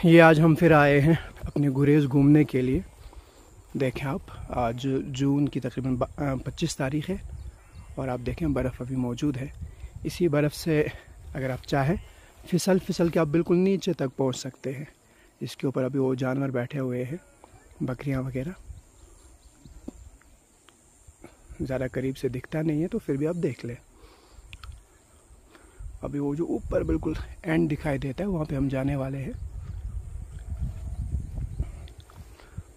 ये आज हम फिर आए हैं अपने गुरेज़ घूमने के लिए। देखें आप, आज जून की तकरीबन 25 तारीख़ है और आप देखें बर्फ़ अभी मौजूद है। इसी बर्फ़ से अगर आप चाहें फिसल फिसल के आप बिल्कुल नीचे तक पहुंच सकते हैं। इसके ऊपर अभी वो जानवर बैठे हुए हैं, बकरियां वगैरह। ज़्यादा करीब से दिखता नहीं है तो फिर भी आप देख लें। अभी वो जो ऊपर बिल्कुल एंड दिखाई देता है वहाँ पे हम जाने वाले हैं।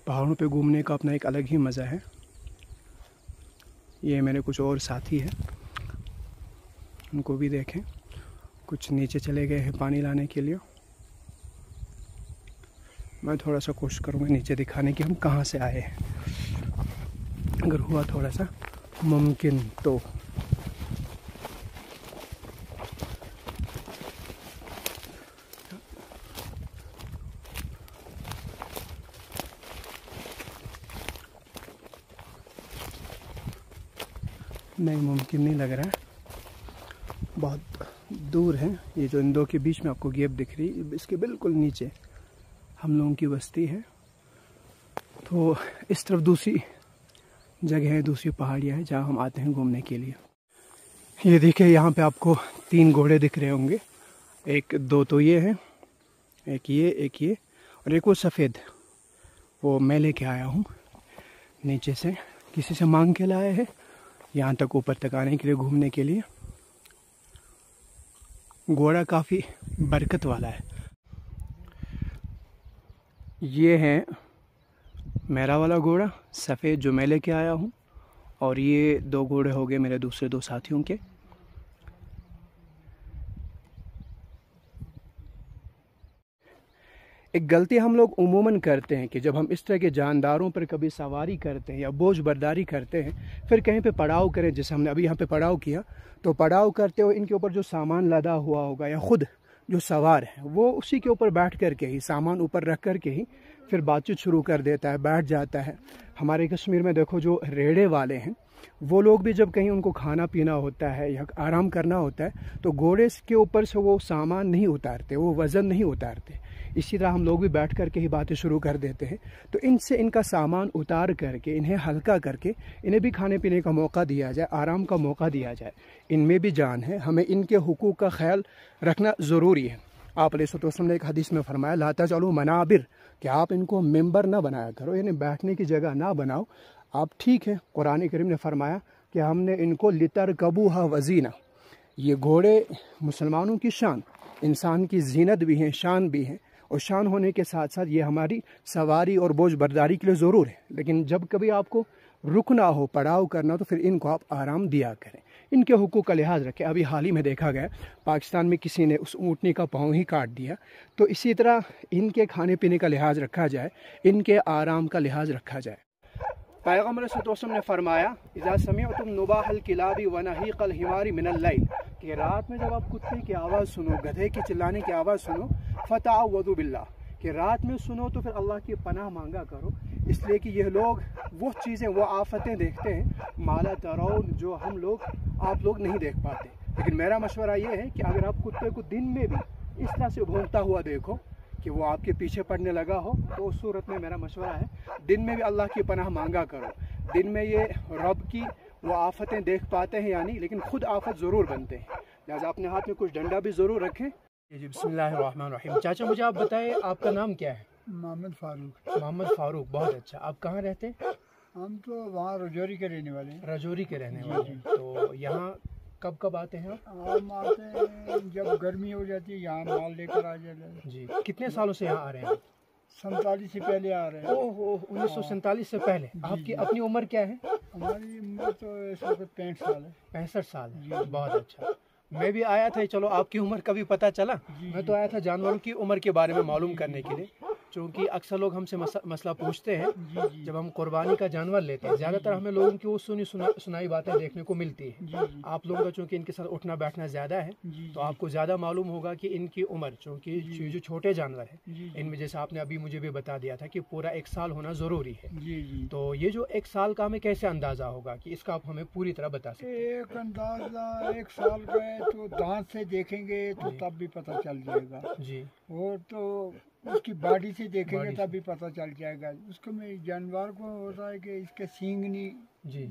पहाड़ों पे घूमने का अपना एक अलग ही मज़ा है। ये मेरे कुछ और साथी हैं, उनको भी देखें। कुछ नीचे चले गए हैं पानी लाने के लिए। मैं थोड़ा सा कोशिश करूँगा नीचे दिखाने की हम कहाँ से आए हैं, अगर हुआ थोड़ा सा मुमकिन तो। नहीं, मुमकिन नहीं लग रहा है, बहुत दूर है। ये जो इन दो के बीच में आपको गैप दिख रही है, इसके बिल्कुल नीचे हम लोगों की बस्ती है। तो इस तरफ दूसरी जगह है, दूसरी पहाड़ियाँ हैं जहाँ हम आते हैं घूमने के लिए। ये देखिए, यहाँ पे आपको 3 घोड़े दिख रहे होंगे। दो तो ये हैं, एक ये और एक वो सफ़ेद। वो मैं लेके आया हूँ नीचे से, किसी से मांग के लाए हैं यहाँ तक ऊपर तक आने के लिए, घूमने के लिए। घोड़ा काफ़ी बरकत वाला है। ये है मेरा वाला घोड़ा सफ़ेद जो मैं लेके आया हूँ, और ये 2 घोड़े हो गए मेरे दूसरे 2 साथियों के। एक गलती हम लोग उमूमन करते हैं कि जब हम इस तरह के जानदारों पर कभी सवारी करते हैं या बोझ बर्दारी करते हैं, फिर कहीं पे पड़ाव करें, जैसे हमने अभी यहाँ पे पड़ाव किया, तो पड़ाव करते हुए इनके ऊपर जो सामान लदा हुआ होगा या ख़ुद जो सवार है वो उसी के ऊपर बैठ कर के ही, सामान ऊपर रख कर के ही फिर बातचीत शुरू कर देता है, बैठ जाता है। हमारे कश्मीर में देखो, जो रेड़े वाले हैं वो लोग भी जब कहीं उनको खाना पीना होता है या आराम करना होता है तो घोड़े के ऊपर से वो सामान नहीं उतारते, वो वज़न नहीं उतारते। इसी तरह हम लोग भी बैठ कर के ही बातें शुरू कर देते हैं। तो इनसे इनका सामान उतार करके, इन्हें हल्का करके, इन्हें भी खाने पीने का मौका दिया जाए, आराम का मौका दिया जाए। इनमें भी जान है, हमें इनके हुकूक का ख्याल रखना ज़रूरी है। आप अलैहिस्सलाम ने एक हदीस में फरमाया, ला तजअलू मनाबिर, कि आप इनको मेंबर ना बनाया करो, यानी बैठने की जगह ना बनाओ आप। ठीक है, कुरान करीम ने फरमाया कि हमने इनको लितरकबूहा वज़ीना, ये घोड़े मुसलमानों की शान, इंसान की जीनत भी हैं, शान भी हैं, और शान होने के साथ साथ ये हमारी सवारी और बोझ बर्दारी के लिए ज़रूर है। लेकिन जब कभी आपको रुकना हो, पड़ाव करना, तो फिर इनको आप आराम दिया करें, इनके हुकूक का लिहाज रखें। अभी हाल ही में देखा गया पाकिस्तान में किसी ने उस ऊँटनी का पाँव ही काट दिया। तो इसी तरह इनके खाने पीने का लिहाज रखा जाए, इनके आराम का लिहाज रखा जाए। पैगम्बर सल्लल्लाहु अलैहि वसल्लम ने फरमाया, इज़ा समिअतुम नुबाहल किलाबी व नहीक़ल हिमारी मिनल लैल, कि रात में जब आप कुत्ते की आवाज़ सुनो, गधे की चिल्लाने की आवाज़ सुनो, फ़तअव्वज़ु बिल्लाह, कि रात में सुनो तो फिर अल्लाह की पनाह मांगा करो। इसलिए कि यह लोग वो चीज़ें, वो आफतें देखते हैं, माला तरौन, जो आप लोग नहीं देख पाते। लेकिन मेरा मशवरा ये है कि अगर आप कुत्ते को दिन में भी इस तरह से भौंकता हुआ देखो कि वो आपके पीछे पड़ने लगा हो, तो उस सूरत में मेरा मशवरा है दिन में भी अल्लाह की पनाह मांगा करो। दिन में ये रब की वो आफतें देख पाते हैं यानी, लेकिन खुद आफत ज़रूर बनते हैं। लिहाजा अपने हाथ में कुछ डंडा भी ज़रूर रखें। जी, बिस्मिल्लाहिर्रहमानिर्रहीम। चाचा, मुझे आप बताएं, आपका नाम क्या है? मोहम्मद फारूक। मोहम्मद फारूक, बहुत अच्छा। आप कहाँ रहते हैं? हम तो वहाँ रजौरी के रहने वाले हैं। रजौरी के रहने वाले हैं। तो यहाँ कब कब आते हैं आप? हम आते हैं जब गर्मी हो जाती है, यहाँ माल लेकर आ जाते हैं। जी, कितने सालों से यहाँ आ रहे हैं? 47 से पहले आ रहे हैं। ओहो, 1947 से पहले। आपकी अपनी उम्र क्या है? हमारी उम्र तो इस वक्त 65 साल है। 65 साल है, बहुत अच्छा। मैं भी आया था, चलो आपकी उम्र का भी पता चला। मैं तो आया था जानवरों की उम्र के बारे में मालूम करने के लिए, क्योंकि अक्सर लोग हमसे मसला पूछते हैं जब हम कुर्बानी का जानवर लेते हैं। ज़्यादातर हमें लोगों की वो सुनाई बातें देखने को मिलती है। आप लोगों का चूँकि इनके साथ उठना बैठना ज़्यादा है, तो आपको ज़्यादा मालूम होगा कि इनकी उम्र, चूँकि जो छोटे जानवर है इनमें, जैसे आपने अभी मुझे भी बता दिया था कि पूरा 1 साल होना ज़रूरी है। तो ये जो 1 साल का हमें कैसे अंदाज़ा होगा कि इसका आप हमें पूरी तरह बता सकते हैं? एक अंदाज़ा 1 साल का है तो दांत से देखेंगे तो तब भी पता चल जाएगा। जी। और तो उसकी बॉडी से देखेंगे तभी पता चल जाएगा। उसको में जानवर को होता है कि इसके सींग नहीं जी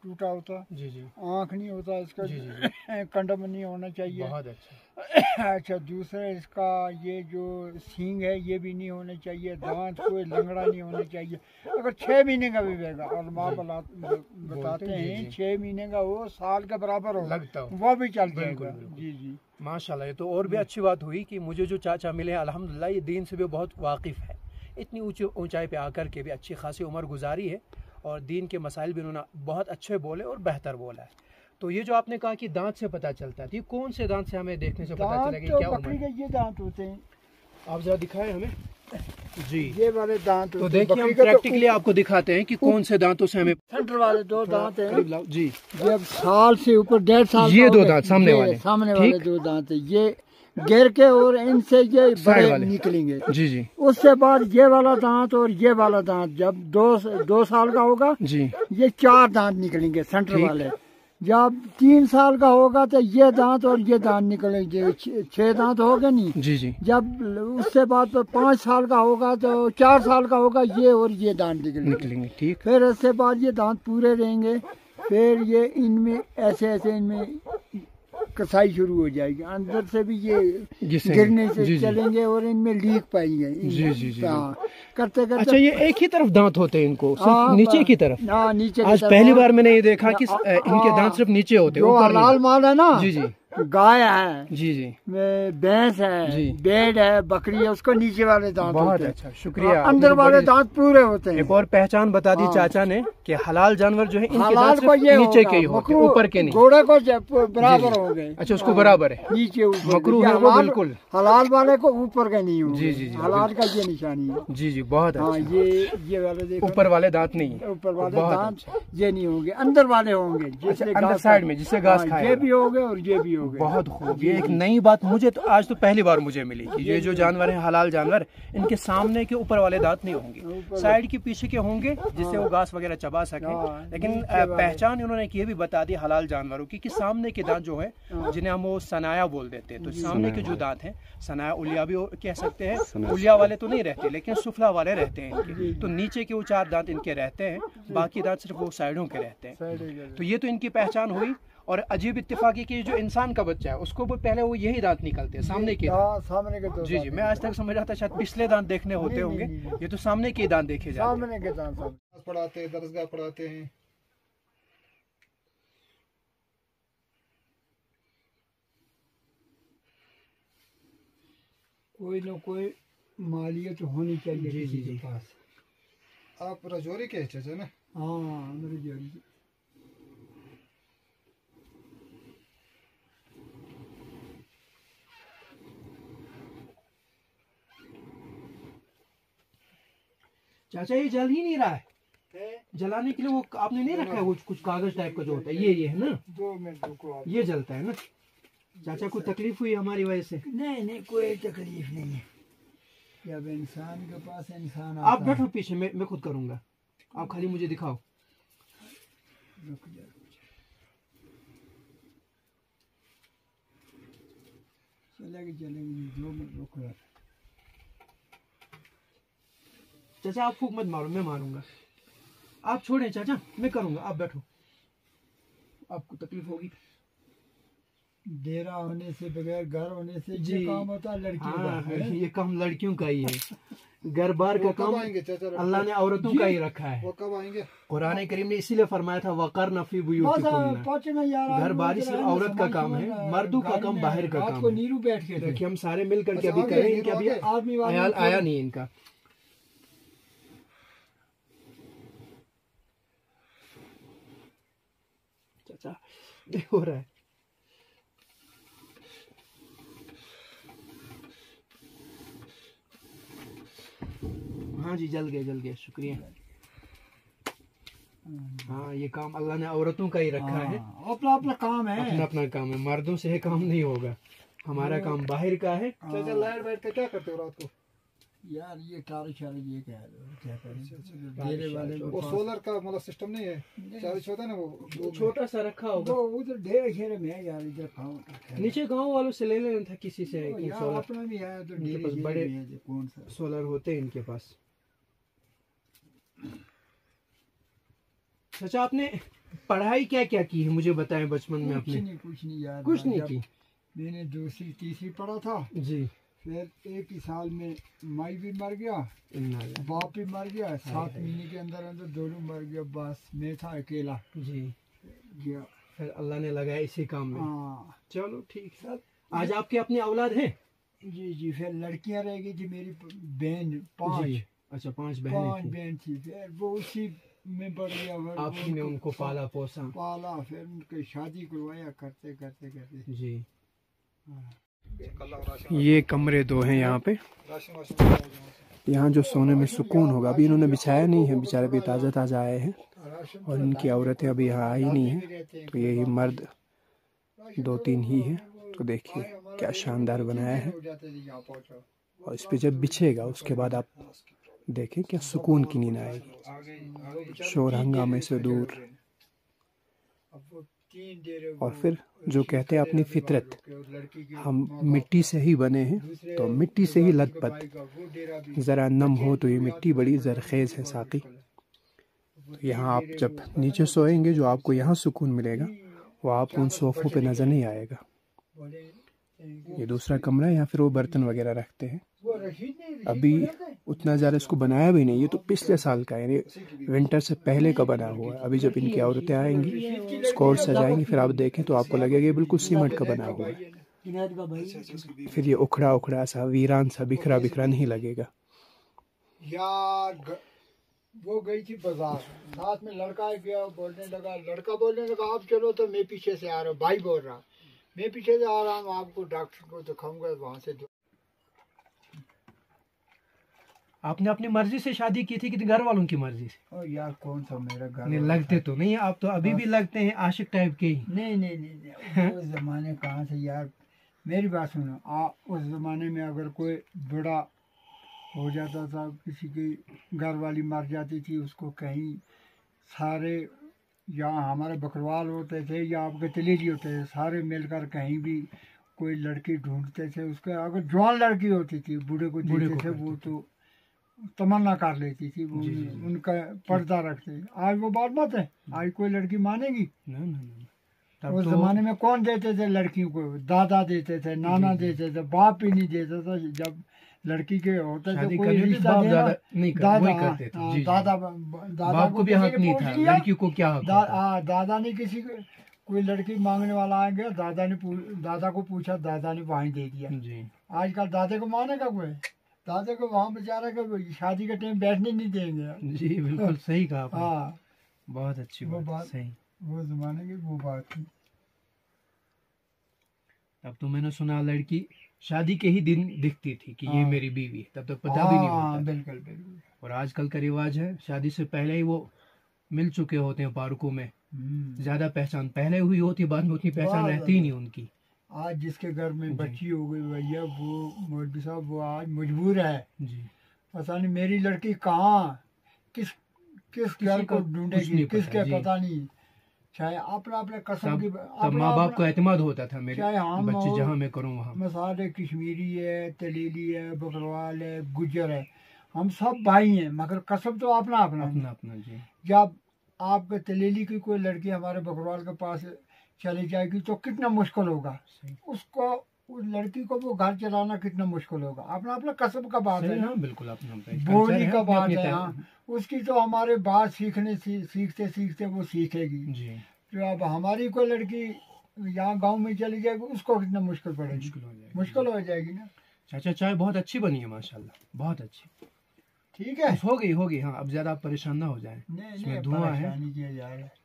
टूटा होता, जी जी आँख नहीं होता इसका, जी जी कंडम नहीं होना चाहिए। बहुत अच्छा। अच्छा, दूसरा इसका ये जो सींग है ये भी नहीं होने चाहिए, दांत कोई लंगड़ा नहीं होना चाहिए। अगर 6 महीने का भी रहेगा, और माँ बताते हैं 6 महीने का वो साल के बराबर हो लगता हो, वो भी चल बिल्कुल, जाएगा। बिल्कुल। जी जी माशाल्लाह, ये तो और भी अच्छी बात हुई कि मुझे जो चाचा मिले अल्हम्दुलिल्लाह, ये दीन से भी बहुत वाकिफ़ है। इतनी ऊंचाई पे आकर के भी अच्छी खासी उम्र गुजारी है और दीन के मसाइल भी उन्होंने बहुत अच्छे बोले और बेहतर बोला है। तो ये जो आपने कहा कि दांत से पता चलता है, तो ये कौन से दांत से हमें देखने से पता चलेगा तो क्या उम्र बकरी है? के ये दांत होते हैं, आप जरा दिखाएं हमें जी। ये वाले दांत तो होते हैं। देखिए हम बकरी के प्रैक्टिकली आपको दिखाते हैं कि कौन से दांतों से हमें सेंटर वाले 2 दांत हैं करीब लाओ जी। जब साल से ऊपर 1.5 साल ये का 2 होगा, दांत सामने ये वाले, सामने वाले ठीक? 2 दांत है, ये गिर के और इनसे ये साइड बड़े वाले निकलेंगे। जी जी उसके बाद ये वाला दांत और ये वाला दांत जब 2 साल का होगा जी ये 4 दांत निकलेंगे सेंटर ठीक। वाले। जब 3 साल का होगा तो ये दांत और ये दांत निकलेंगे, 6 दांत हो गए नहीं। जी जी जब उससे बाद 5 साल का होगा तो 4 साल का होगा ये और ये दांत निकलेंगे, ठीक। फिर उसके बाद ये दांत पूरे रहेंगे। फिर ये इनमें ऐसे ऐसे इनमें कसाई शुरू हो जाएगी, अंदर से भी ये गिरने से जी, जी। चलेंगे और इनमें लीक पाएंगे। जी जी जी। हाँ, करते करते अच्छा, ये एक ही तरफ दांत होते हैं इनको, सिर्फ हाँ, नीचे की तरफ? हाँ, नीचे की आज तरफ। पहली बार मैंने ये देखा कि इनके दांत सिर्फ नीचे होते हैं, जो ऊपर नहीं। हलाल माल है ना, जी जी गाय है, जी जी भैंस है, जी। भेड़ है, बकरी है, उसको नीचे वाले दांत बहुत होते हैं। अच्छा, शुक्रिया। हाँ, अंदर आपने वाले बड़ी- दांत पूरे होते हैं। एक और पहचान बता दी हाँ। चाचा ने कि हलाल जानवर जो है इनके हलाल दांत को सिर्फ ये नीचे होगा, के ही होते हैं, मकरू- ऊपर के नहीं। घोड़े को बराबर जी, जी। हो गए। अच्छा, उसको बराबर है। नीचे ऊपर मकरू ये है वो, हलाल- बिल्कुल। हलाल वाले को ऊपर का नहीं होगा। जी, जी, जी, हलाल का ये निशानी है। जी जी, बहुत हाँ, अच्छा। ये वाले देखो, ऊपर वाले दांत नहीं है। ऊपर वाले बहुत दांत अच्छा। ये नहीं होंगे, अंदर वाले होंगे जिससे अंदर घास साइड में जिससे घास हाँ, खाएगा। ये भी हो गए और ये भी हो गए। बहुत खूब, ये एक नई बात मुझे तो आज तो पहली बार मुझे मिली कि ये जो जानवर है हलाल जानवर, इनके सामने के ऊपर वाले दांत नहीं होंगे, साइड के पीछे के होंगे जिससे वो घास वगैरह चबा सके। हाँ, लेकिन पहचान इन्होंने ये भी बता दी हलाल जानवरों की कि सामने के दांत जो है जिन्हें हम वो सनाया बोल देते हैं, तो सामने के जो दांत हैं, सनाया उलिया भी कह सकते हैं, उलिया वाले तो नहीं रहते लेकिन सुफला वाले रहते हैं इनके, तो नीचे के वो 4 दांत इनके रहते हैं, बाकी दांत सिर्फ वो साइडों के रहते हैं। तो ये तो इनकी पहचान हुई। और अजीब इत्तेफाक है कि जो इंसान का बच्चा है उसको भी पहले वो यही दांत निकलते हैं, सामने के। हाँ, सामने के 2 जी जी, मैं आज तक समझ रहा था शायद पिछले दांत देखने होते होंगे, ये तो सामने के दांत देखे जाते हैं। सामने के दांत पढ़ाते हैं, दरसगाह पढ़ाते हैं। कोई न कोई मालियत होनी चाहिए जी, किसी जी, के जी। पास। आप रजौरी के चाचा ना? हाँ, मेरे जोड़ी। चाचा ये जल ही नहीं रहा है, जलाने के लिए वो आपने नहीं रखा है वो कुछ कागज टाइप का जो होता है, ये है ना, 2 मिनट रुको आप। ये जलता है ना। चाचा को तकलीफ हुई हमारी वजह से? नहीं, कोई तकलीफ नहीं है। जब इंसान के पास इंसान आप आता बैठो पीछे, मैं खुद करूंगा, आप खाली मुझे दिखाओ। रुक जा। चलेगी 2 मिनट रुको यार। चाचा आप फूक मत मारो, मैं मारूंगा। आप छोड़ें चाचा, मैं करूंगा, आप बैठो, आपको तकलीफ होगी। डेरा होने से, बगैर घर होने से जी। ये काम होता है लड़कियों का। हाँ, ये काम लड़कियों का ही है, घर बार का वो कब काम आएंगे चाचा? अल्लाह ने औरतों का ही रखा है। वो कब आएंगे? कुरान करीम ने इसीलिए फरमाया था वकर नफी बुयूतिकुन्ना, पहुंचे ना यार। घर बारी सिर्फ औरत का काम है, मर्दों का काम बाहर का काम को है। नीरू बैठ के देखिए हम सारे मिल करके अच्छा, अभी आगे, करें, इनके अभी आगे। आदमी वाले ख्याल आया नहीं इनका। चाचा ये हो रहा है। हाँ जी, जल गए, शुक्रिया। हाँ, ये काम अल्लाह ने औरतों का ही रखा है, अपना अपना काम है। अपना अपना काम है, मर्दों से ये काम नहीं होगा, हमारा काम बाहर का है। चाचा लाइट बैठ के क्या करते हो रात को? यार ये टारच ये क्या करें डेरे वाले वो सोलर का मतलब सिस्टम नहीं है, चार्ज होता है ना वो छोटा सा रखा होगा। वो उधर ढेर घेरे में है यार, इधर खाओ नीचे गांव वालों से ले लेना था किसी से कि यार, सोलर, अपना भी है तो इनके ढेर पास घेरे बड़े में है, कौन सा सोलर होते हैं इनके पास। अच्छा, आपने पढ़ाई क्या क्या की है मुझे बताएं बचपन में आपने? कुछ नहीं यार, कुछ नहीं जब की? मैंने दूसरी तीसरी पढ़ा था, जी। फिर एक ही साल में माई भी मर गया, इन्ना लिल्लाह। बाप भी मर गया, 7 महीने के अंदर अंदर दोनों मर गया, बस मैं था अकेला जी। गया। फिर अल्लाह ने लगाया इसी काम में। हाँ चलो ठीक है। आज आपके अपनी औलाद है? जी। फिर लड़कियां रह गई थी मेरी बहन 5। जी। अच्छा, 5 बहनें थी। बहन थी, फिर वो उसी में बढ़ गया, फिर आपने वो उनको पाला पोसा? पाला, फिर उनकी शादी करवाया करते करते करते। जी। हाँ। ये कमरे 2 हैं यहाँ पे। यहाँ जो सोने में सुकून होगा, अभी इन्होंने बिछाया नहीं है, बेचारे भी ताज़ा ताज़ा आए हैं और इनकी औरतें अभी यहाँ आई नहीं हैं, तो यही मर्द 2-3 ही हैं। तो देखिए क्या शानदार बनाया है, और इस पे जब बिछेगा उसके बाद आप देखें क्या सुकून की नींद आएगी, शोर हंगामे से दूर। और फिर जो कहते हैं अपनी फितरत, हम मिट्टी से ही बने हैं, तो मिट्टी से ही लथपथ, ज़रा नम हो तो ये मिट्टी बड़ी ज़रखेज़ है साकी। तो यहाँ आप जब नीचे सोएंगे, जो आपको यहाँ सुकून मिलेगा वो आपको उन सोफ़ों पे नज़र नहीं आएगा। ये दूसरा कमरा है, या फिर वो बर्तन वगैरह रखते हैं। अभी उतना ज़्यादा इसको बनाया भी नहीं, ये तो पिछले साल का है, यानी विंटर से पहले का बना हुआ है। अभी जब इनकी औरतें आएंगी, इसको और सजाएंगी, फिर आप देखें तो आपको लगेगा ये बिल्कुल सीमेंट का बना हुआ है। फिर ये उखड़ा उखड़ा सा, वीरान सा, बिखरा बिखरा नहीं लगेगा। यार वो गई थी बाजार, साथ में लड़का गया, लड़का बोलने लगा आप चलो, तो मैं पीछे से आ रहा हूँ, भाई बोल रहा मैं पीछे से आ रहा हूँ, आपको डॉक्टर को दिखाऊंगा वहाँ से। आपने अपनी मर्जी से शादी की थी कि घर वालों की मर्जी से? ओ यार कौन सा मेरा घर? नहीं, लगते तो नहीं, आप तो अभी भी लगते हैं आशिक टाइप के ही। नहीं उस जमाने कहाँ से यार, मेरी बात सुनो, उस जमाने में अगर कोई बड़ा हो जाता था, किसी की घर वाली मर जाती थी, उसको कहीं सारे, यहाँ हमारे बकरवाल होते थे या आपके तलेजी होते थे, सारे मिलकर कहीं भी कोई लड़की ढूंढते थे, उसके अगर जवान लड़की होती थी बूढ़े को देते थे, वो तो तमन्ना कर लेती थी, वो उनका पर्दा रखते। आज वो बात मत है, आज कोई लड़की मानेगी? उस जमाने में कौन देते थे लड़कियों को? दादा देते थे, नाना देते थे, बाप भी नहीं देता था। जब लड़की के होते थे कोई रिश्ता देना, दादा को भी हक नहीं था, लड़की को क्या हक? दादा ने किसी को, कोई लड़की मांगने वाला आ गया, दादा को पूछा, दादा ने वहीं दे दिया। आजकल दादे को मानेगा कोई? दादे को वहाँ बेचारा का शादी के टाइम बैठने नहीं देंगे। जी बिल्कुल सही कहा आपने। हाँ बहुत अच्छी बात, सही। वो जमाने की वो बात थी। तब तो मैंने सुना लड़की शादी के ही दिन दिखती थी कि ये मेरी बीवी है, तब तक पता भी नहीं होता। बिल्कुल बिल्कुल। और आजकल का रिवाज है, शादी से पहले ही वो मिल चुके होते हैं पार्कों में, ज्यादा पहचान पहले हुई होती, बाद में उतनी पहचान रहती ही नहीं उनकी। आज जिसके घर में बच्ची हो गई भैया, वो मौलवी साहब वो आज मजबूर है जी, पता नहीं मेरी लड़की कहाँ किस घर को ढूंढेगी, किसके पता नहीं। चाहे अपना अपने कसम की, माँ बाप को एतमाद होता था मेरे बच्चे जहाँ मैं करूँ वहाँ। मसाले कश्मीरी है, तलेली है, बकरवाल है, गुज्जर है, हम सब भाई हैं, मगर कसम तो अपना अपना जी। जब आपके तलेली की कोई लड़की हमारे बकरवाल के पास चली जाएगी तो कितना मुश्किल होगा उसको, उस लड़की को वो घर चलाना कितना मुश्किल होगा। अपना अपना कसम का बात है। हाँ, बिल्कुल अपना बोली का बात है। हाँ, उसकी तो हमारे बात सीखते सीखते वो सीखेगी जी। तो अब हमारी कोई लड़की यहाँ गांव में चली जाएगी, उसको कितना मुश्किल पड़ेगी, मुश्किल हो जाएगी ना। चाचा चाय बहुत अच्छी बनी है माशाल्लाह, बहुत अच्छी। ठीक है, हो गई। हाँ, अब ज्यादा आप परेशान ना हो जाए, इसमें धुआं है,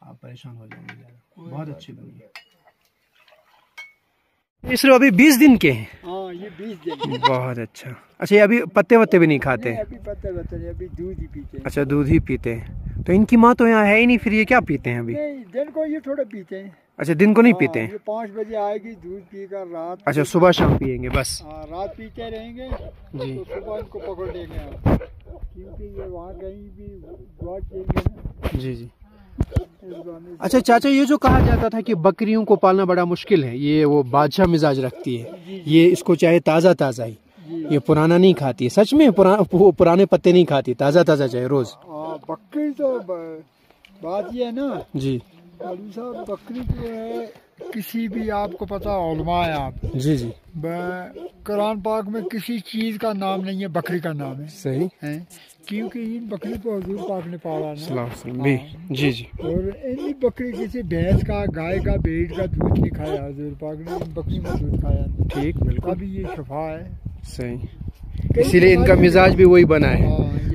आप परेशान हो जाएंगे ज्यादा। बहुत अच्छी बनी है। ये सिर्फ अभी 20 दिन के हैं? हाँ, ये 20 दिन। बहुत अच्छा। अच्छा, ये अभी पत्ते वत्ते भी नहीं खाते? अभी पत्ते वत्ते, अभी दूध ही पीते हैं। अच्छा, दूध ही पीते हैं। तो इनकी माँ तो यहाँ है ही नहीं, फिर ये क्या पीते हैं अभी? नहीं, दिन को ये थोड़ा पीते हैं। अच्छा, दिन को नहीं पीते हैं? ये 5 बजे आएगी, दूध पीकर रात। अच्छा, सुबह शाम पियेंगे बस? हाँ, रात पीते रहेंगे जी। तो सुबह इनको पकड़ लेंगे आप, क्योंकि ये वहाँ कहीं भी गौच देंगे ना। जी जी। अच्छा चाचा, ये जो कहा जाता था कि बकरियों को पालना बड़ा मुश्किल है, ये वो बादशाह मिजाज रखती है, ये इसको चाहे ताज़ा ताज़ा ही, ये पुराना नहीं खाती है, सच में पुराने पत्ते नहीं खाती, ताज़ा ताज़ा चाहिए रोज़? बकरी तो बात ये है ना जी मौलवी साहब, बकरी जो है किसी भी, आपको पता उलमा है आप जी जी, कुरान पाक में किसी चीज़ का नाम नहीं है, बकरी का नाम है। सही है, क्योंकि इन बकरी को हुजूर पाक ने पाला ना। भी। जी जी। और इन बकरी किसी भैंस का, गाय का, भेड़ का दूध नहीं खाया हुजूर पाक ने, इन बकरी में दूध खाया। ठीक, बिल्कुल अभी ये शफा है। सही, इसीलिए इनका मिजाज भी वही बना है,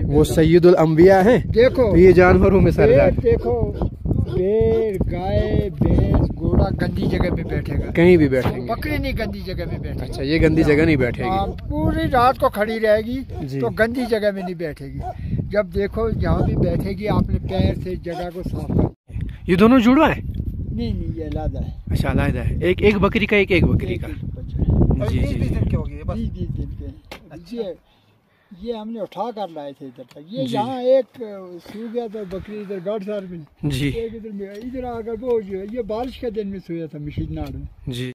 वो सैयदुल अंबिया हैं। देखो तो ये जानवरों में सरदार। देखो, भेड़, गाय, भैंस, घोड़ा गंदी जगह पे बैठेगा, कहीं भी बैठेंगे, बकरी नहीं गंदी जगह पे बैठेगी। अच्छा, ये गंदी जगह नहीं बैठेगी? पूरी रात को खड़ी रहेगी जी। तो गंदी जगह में नहीं बैठेगी। जब देखो यहाँ भी बैठेगी, आपने पैर से जगह को साफ कर। ये दोनों जुड़वा है? नहीं, ये अलग है। अच्छा, अलग है, एक बकरी का, एक बकरी का। जी जी। 20 दिन के हो गए बस? 20 दिन के। अच्छा। ये हमने उठा कर लाए थे इधर तक। ये जी। यहाँ एक सो गया था बकरी इधर गाड़ में, जी एक इधर आकर वो जो है, ये बारिश के दिन में सोया था मशीनार में। जी।